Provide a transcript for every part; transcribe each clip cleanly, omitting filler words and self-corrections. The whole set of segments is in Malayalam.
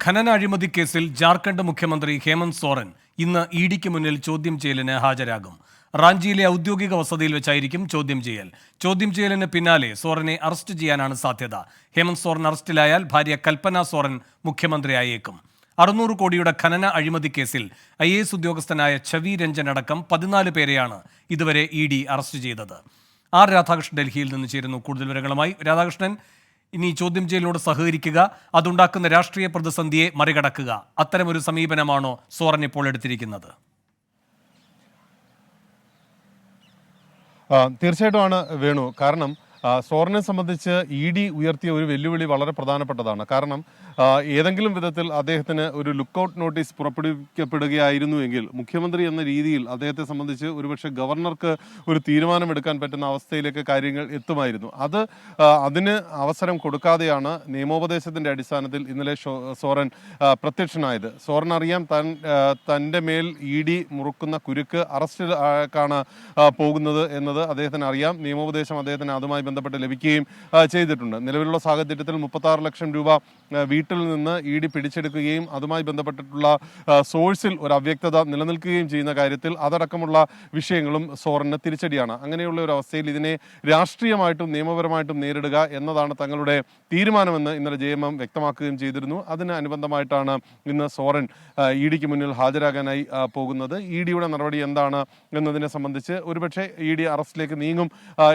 ഖനന അഴിമതി കേസിൽ ജാർഖണ്ഡ് മുഖ്യമന്ത്രി ഹേമന്ത് സോറൻ ഇന്ന് ഇഡിക്ക് മുന്നിൽ ചോദ്യം ചെയ്യലിന് ഹാജരാകും. റാഞ്ചിയിലെ ഔദ്യോഗിക വസതിയിൽ വെച്ചായിരിക്കും ചോദ്യം ചെയ്യൽ. ചോദ്യം ചെയ്യലിന് പിന്നാലെ സോറനെ അറസ്റ്റ് ചെയ്യാനാണ് സാധ്യത. ഹേമന്ത് സോറൻ അറസ്റ്റിലായാൽ ഭാര്യ കൽപ്പന സോറൻ മുഖ്യമന്ത്രിയായേക്കും. 600 കോടിയുടെ ഖനന അഴിമതി കേസിൽ IAS ഉദ്യോഗസ്ഥനായ ഛവി രഞ്ജൻ അടക്കം 14 പേരെയാണ് ഇതുവരെ ഇഡി അറസ്റ്റ് ചെയ്തത്. ആർ രാധാകൃഷ്ണൻ ഡൽഹിയിൽ നിന്ന് ചേരുന്നു കൂടുതൽ വിവരങ്ങളുമായി. രാധാകൃഷ്ണൻ, ഇനി ചോദ്യം ചെയ്യലിനോട് സഹകരിക്കുക, അതുണ്ടാക്കുന്ന രാഷ്ട്രീയ പ്രതിസന്ധിയെ മറികടക്കുക, അത്തരമൊരു സമീപനമാണോ സോറൻ ഇപ്പോൾ എടുത്തിരിക്കുന്നത്? തീർച്ചയായിട്ടുമാണ് വേണു. കാരണം സോറനെ സംബന്ധിച്ച് ഇഡി ഉയർത്തിയ ഒരു വെല്ലുവിളി വളരെ പ്രധാനപ്പെട്ടതാണ്. കാരണം ഏതെങ്കിലും വിധത്തിൽ അദ്ദേഹത്തിന് ഒരു ലുക്കൌട്ട് നോട്ടീസ് പുറപ്പെടുവിക്കപ്പെടുകയായിരുന്നുവെങ്കിൽ മുഖ്യമന്ത്രി എന്ന രീതിയിൽ അദ്ദേഹത്തെ സംബന്ധിച്ച് ഒരുപക്ഷെ ഗവർണർക്ക് ഒരു തീരുമാനമെടുക്കാൻ പറ്റുന്ന അവസ്ഥയിലേക്ക് കാര്യങ്ങൾ എത്തുമായിരുന്നു. അതിന് അവസരം കൊടുക്കാതെയാണ് നിയമോപദേശത്തിന്റെ അടിസ്ഥാനത്തിൽ ഇന്നലെ സോറൻ പ്രത്യക്ഷനായത്. സോറൻ അറിയാം തൻ്റെ മേൽ ഇഡി മുറുക്കുന്ന കുരുക്ക് അറസ്റ്റിലേക്കാണ് പോകുന്നത് എന്നത് അദ്ദേഹത്തിന് അറിയാം. നിയമോപദേശം അദ്ദേഹത്തിന് അതുമായി ബന്ധപ്പെട്ട് ലഭിക്കുകയും ചെയ്തിട്ടുണ്ട്. നിലവിലുള്ള സാഹചര്യത്തിൽ 36 ലക്ഷം രൂപ വീട്ടിൽ നിന്ന് ഇഡി പിടിച്ചെടുക്കുകയും അതുമായി ബന്ധപ്പെട്ടിട്ടുള്ള സോഴ്സിൽ ഒരു അവ്യക്തത നിലനിൽക്കുകയും ചെയ്യുന്ന കാര്യത്തിൽ അതടക്കമുള്ള വിഷയങ്ങളും സോറന് തിരിച്ചടിയാണ്. അങ്ങനെയുള്ള ഒരു അവസ്ഥയിൽ ഇതിനെ രാഷ്ട്രീയമായിട്ടും നിയമപരമായിട്ടും നേരിടുക എന്നതാണ് തങ്ങളുടെ തീരുമാനമെന്ന് ഇന്നലെ JMM വ്യക്തമാക്കുകയും ചെയ്തിരുന്നു. അതിന് അനുബന്ധമായിട്ടാണ് ഇന്ന് സോറൻ ഇഡിക്ക് മുന്നിൽ ഹാജരാകാനായി പോകുന്നത്. ഇഡിയുടെ നടപടി എന്താണ് എന്നതിനെ സംബന്ധിച്ച് ഒരുപക്ഷെ ഇഡി അറസ്റ്റിലേക്ക് നീങ്ങും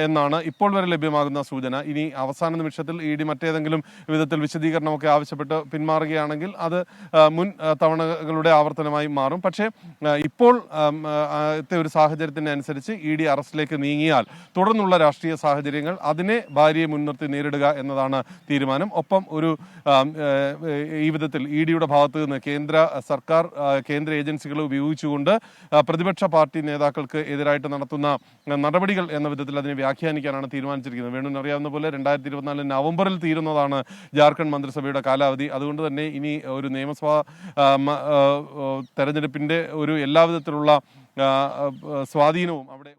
എന്നാണ് ഇപ്പോൾ വരെ ലഭ്യമാകുന്ന സൂചന. ഇനി അവസാന നിമിഷത്തിൽ ഇഡി മറ്റേതെങ്കിലും വിധത്തിൽ വിശദീകരണമൊക്കെ ആവശ്യപ്പെട്ട് പിന്മാറുകയാണെങ്കിൽ അത് മുൻ തവണകളുടെ ആവർത്തനമായി മാറും. പക്ഷേ ഇപ്പോൾ ഒരു സാഹചര്യത്തിന് അനുസരിച്ച് ഇഡി അറസ്റ്റിലേക്ക് നീങ്ങിയാൽ തുടർന്നുള്ള രാഷ്ട്രീയ സാഹചര്യങ്ങൾ അതിനെ ഭാര്യയെ മുൻനിർത്തി നേരിടുക എന്നതാണ് തീരുമാനം. ഒപ്പം ഈ വിധത്തിൽ ഇഡിയുടെ ഭാഗത്ത് നിന്ന് കേന്ദ്ര ഏജൻസികളെ ഉപയോഗിച്ചുകൊണ്ട് പ്രതിപക്ഷ പാർട്ടി നേതാക്കൾക്ക് എതിരായിട്ട് നടത്തുന്ന നടപടികൾ എന്ന വിധത്തിൽ അതിനെ വ്യാഖ്യാനിക്കാനാണ് തീരുമാനിച്ചിരിക്കുന്നത്. വേണുവിന് അറിയാവുന്ന പോലെ 2024 നവംബറിൽ തീരുന്നതാണ് ജാർഖണ്ഡ് മന്ത്രിസഭയുടെ കാലാവധി. അതുകൊണ്ട് തന്നെ ഇനി ഒരു നിയമസഭാ തെരഞ്ഞെടുപ്പിന്റെ ഒരു എല്ലാവിധത്തിലുള്ള സ്വാധീനവും അവിടെ